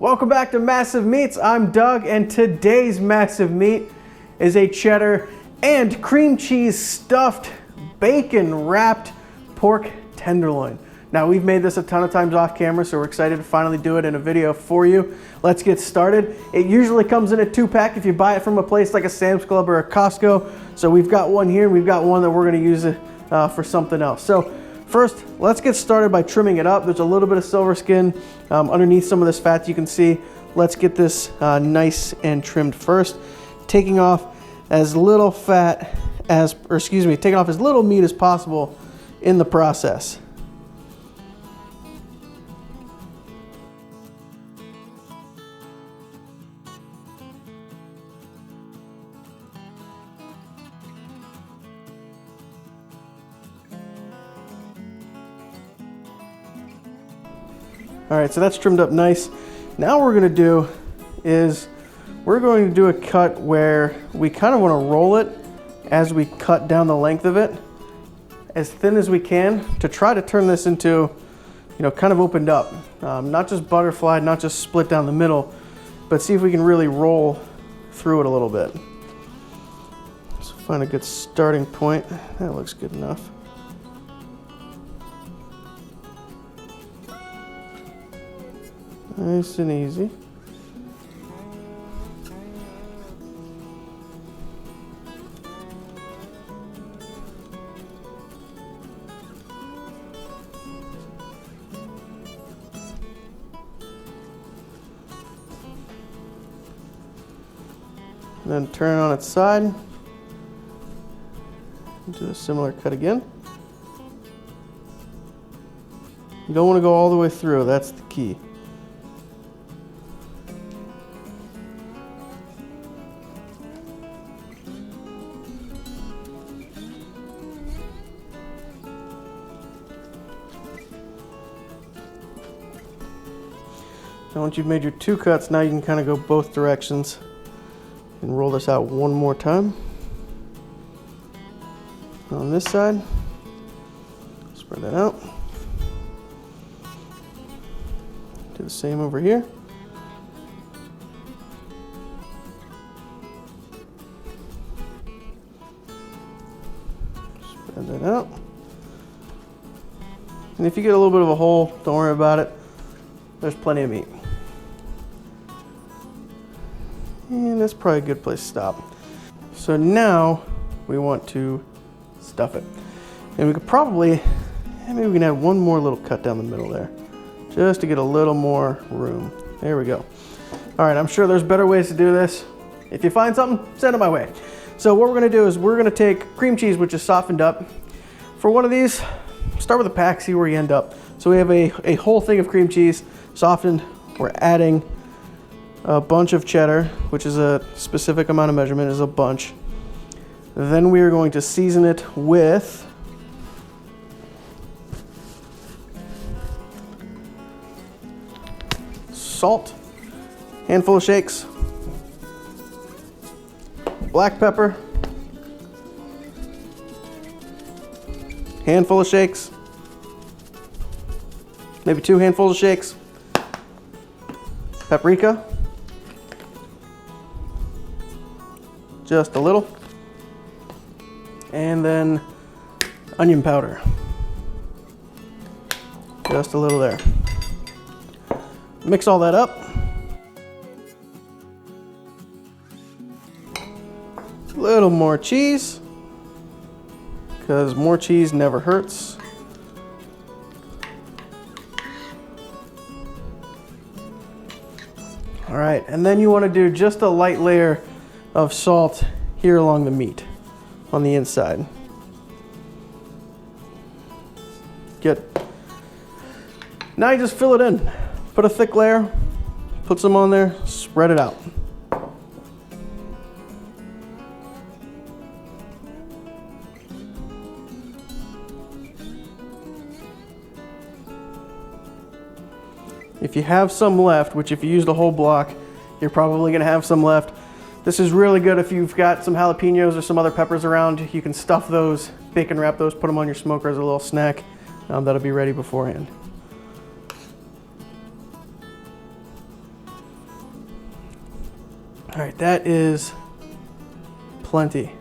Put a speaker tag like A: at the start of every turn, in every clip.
A: Welcome back to Massive Meats. I'm Doug, and today's massive meat is a cheddar and cream cheese stuffed, bacon wrapped pork tenderloin. Now, we've made this a ton of times off camera, so we're excited to finally do it in a video for you. Let's get started. It usually comes in a 2-pack if you buy it from a place like a Sam's Club or a Costco. So we've got one here, and we've got one that we're gonna use for something else. So first, let's get started by trimming it up. There's a little bit of silver skin underneath some of this fat you can see. Let's get this nice and trimmed first. Taking off as little fat as, taking off as little meat as possible in the process. All right, so that's trimmed up nice. Now what we're gonna do is we're going to do a cut where we kind of wanna roll it as we cut down the length of it, as thin as we can, to try to turn this into, kind of opened up. Not just butterflied, not just split down the middle, but see if we can really roll through it a little bit. So find a good starting point. That looks good enough. Nice and easy. And then turn it on its side. Do a similar cut again. You don't want to go all the way through, that's the key. Now once you've made your 2 cuts, now you can kind of go both directions and roll this out one more time. On this side, spread that out. Do the same over here. Spread that out. And if you get a little bit of a hole, don't worry about it. There's plenty of meat. And that's probably a good place to stop. So now we want to stuff it. And we could probably, maybe we can add one more little cut down the middle there, just to get a little more room. There we go. All right, I'm sure there's better ways to do this. If you find something, send it my way. So what we're gonna do is we're gonna take cream cheese, which is softened up. For one of these, start with a pack, see where you end up. So we have a whole thing of cream cheese, softened. We're adding a bunch of cheddar, which is a specific amount of measurement, is a bunch. Then we are going to season it with salt, handful of shakes, black pepper, handful of shakes, maybe 2 handfuls of shakes, paprika, just a little, and then onion powder, just a little there. Mix all that up. A little more cheese, because more cheese never hurts. All right, and then you want to do just a light layer of salt here along the meat on the inside. Good. Now you just fill it in. Put a thick layer, put some on there, spread it out. If you have some left, which if you used a whole block, you're probably gonna have some left. This is really good if you've got some jalapenos or some other peppers around. You can stuff those, bacon wrap those, put them on your smoker as a little snack. That'll be ready beforehand. All right, that is plenty.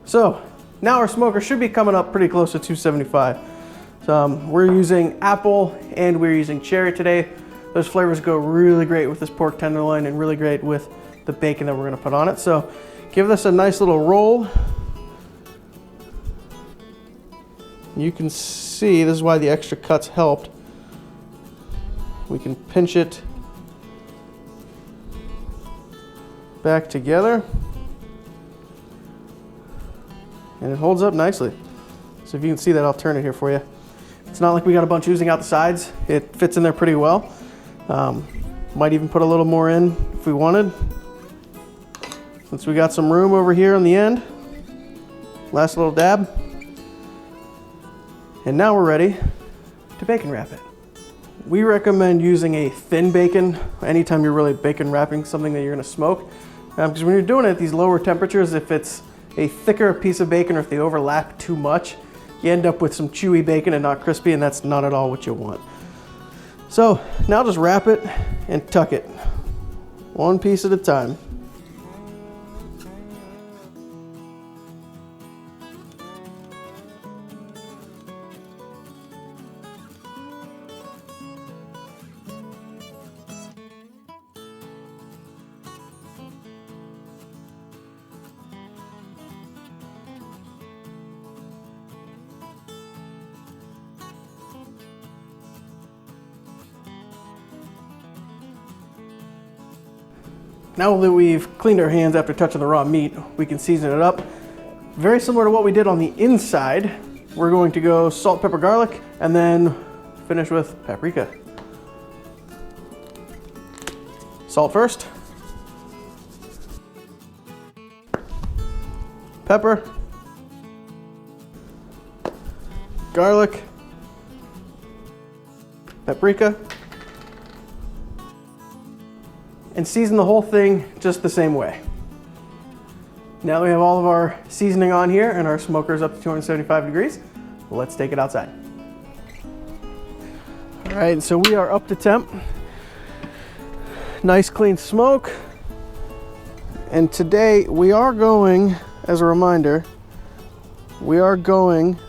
A: So now our smoker should be coming up pretty close to 275. We're using apple and we're using cherry today. Those flavors go really great with this pork tenderloin and really great with the bacon that we're gonna put on it. So give this a nice little roll. You can see, this is why the extra cuts helped. We can pinch it back together and it holds up nicely. So if you can see that, I'll turn it here for you. It's not like we got a bunch oozing out the sides. It fits in there pretty well. Might even put a little more in if we wanted. Since we got some room over here on the end. Last little dab. And now we're ready to bacon wrap it. We recommend using a thin bacon anytime you're really bacon wrapping something that you're gonna smoke. Because when you're doing it at these lower temperatures, if it's a thicker piece of bacon or if they overlap too much, you end up with some chewy bacon and not crispy, and that's not at all what you want. So now just wrap it and tuck it, one piece at a time. Now that we've cleaned our hands after touching the raw meat, we can season it up. Very similar to what we did on the inside. We're going to go salt, pepper, garlic, and then finish with paprika. Salt first. Pepper. Garlic. Paprika. And season the whole thing just the same way. Now that we have all of our seasoning on here and our smoker's up to 275 degrees, let's take it outside. All right, so we are up to temp. Nice clean smoke. And today we are going, as a reminder, we are going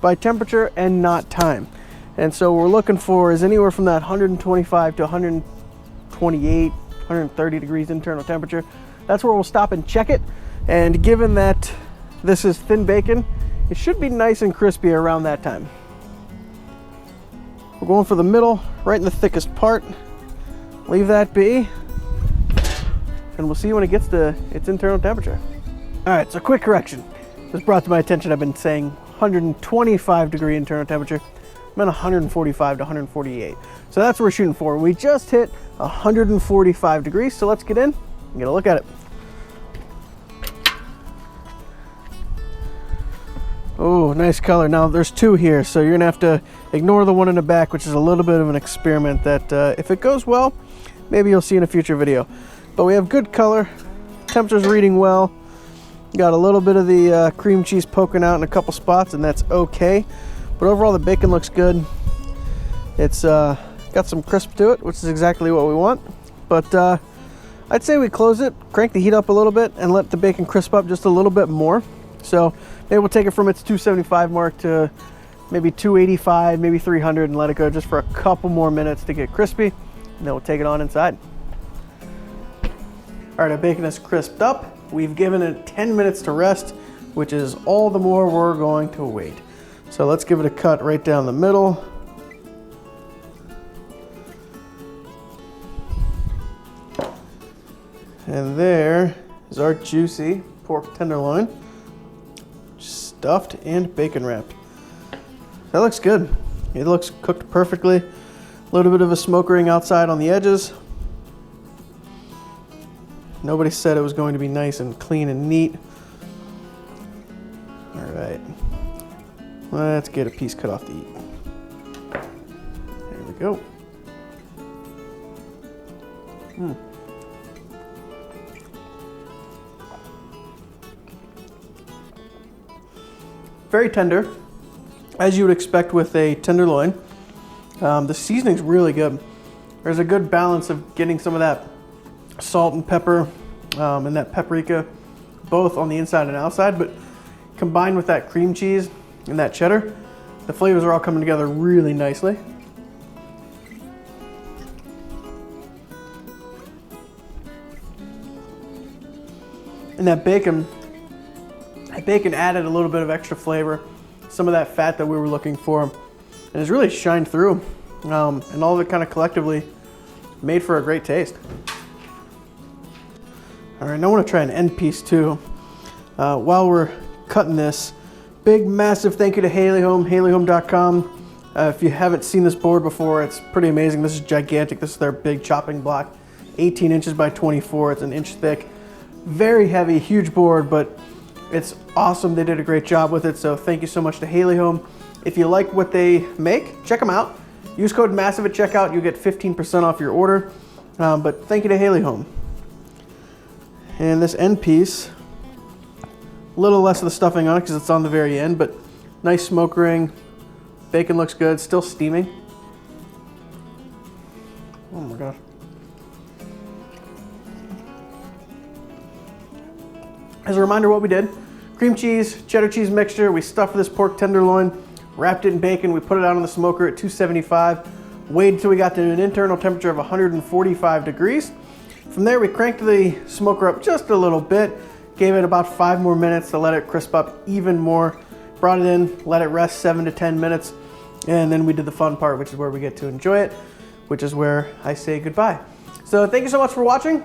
A: by temperature and not time. And so what we're looking for is anywhere from that 125 to 128, 130 degrees internal temperature. That's where we'll stop and check it. And given that this is thin bacon, it should be nice and crispy around that time. We're going for the middle, right in the thickest part. Leave that be. And we'll see when it gets to its internal temperature. All right, so quick correction. This brought to my attention, I've been saying 125 degree internal temperature. I meant 145 to 148. So that's what we're shooting for. We just hit 145 degrees, so let's get in and get a look at it. Oh, nice color. Now there's two here, so you're gonna have to ignore the one in the back, which is a little bit of an experiment that if it goes well, maybe you'll see in a future video. But we have good color, temperature's reading well. Got a little bit of the cream cheese poking out in a couple spots, and that's okay. But overall, the bacon looks good. It's got some crisp to it, which is exactly what we want. But I'd say we close it, crank the heat up a little bit, and let the bacon crisp up just a little bit more. So maybe we'll take it from its 275 mark to maybe 285, maybe 300, and let it go just for a couple more minutes to get crispy. And then we'll take it on inside. All right, our bacon is crisped up. We've given it 10 minutes to rest, which is all the more we're going to wait. So let's give it a cut right down the middle. And there is our juicy pork tenderloin, stuffed and bacon wrapped. That looks good. It looks cooked perfectly. A little bit of a smoke ring outside on the edges. Nobody said it was going to be nice and clean and neat. All right. Let's get a piece cut off to eat. There we go. Very tender, as you would expect with a tenderloin. The seasoning's really good. There's a good balance of getting some of that salt and pepper and that paprika, both on the inside and outside, but combined with that cream cheese and that cheddar, the flavors are all coming together really nicely. And that bacon added a little bit of extra flavor, some of that fat that we were looking for, and it's really shined through. And all of it kind of collectively made for a great taste. All right, now I want to try an end piece too. While we're cutting this, big massive thank you to Haley Home, haleyhome.com. If you haven't seen this board before, it's pretty amazing. This is gigantic. This is their big chopping block, 18 inches by 24. It's an inch thick. Very heavy, huge board, but it's awesome. They did a great job with it, so thank you so much to Haley Home. If you like what they make, check them out. Use code MASSIVE at checkout. You'll get 15% off your order. But thank you to Haley Home. And this end piece, a little less of the stuffing on it because it's on the very end, but nice smoke ring. Bacon looks good, still steaming. Oh my gosh. As a reminder what we did, cream cheese, cheddar cheese mixture, we stuffed this pork tenderloin, wrapped it in bacon, we put it out on the smoker at 275, waited until we got to an internal temperature of 145 degrees. From there we cranked the smoker up just a little bit, gave it about 5 more minutes to let it crisp up even more, brought it in, let it rest 7 to 10 minutes, and then we did the fun part, which is where we get to enjoy it, which is where I say goodbye. So thank you so much for watching.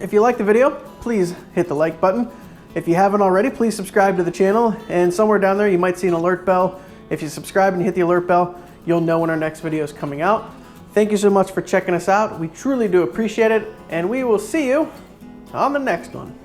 A: If you liked the video, please hit the like button. If you haven't already, please subscribe to the channel, and somewhere down there you might see an alert bell. If you subscribe and you hit the alert bell, you'll know when our next video is coming out. Thank you so much for checking us out. We truly do appreciate it, and we will see you on the next one.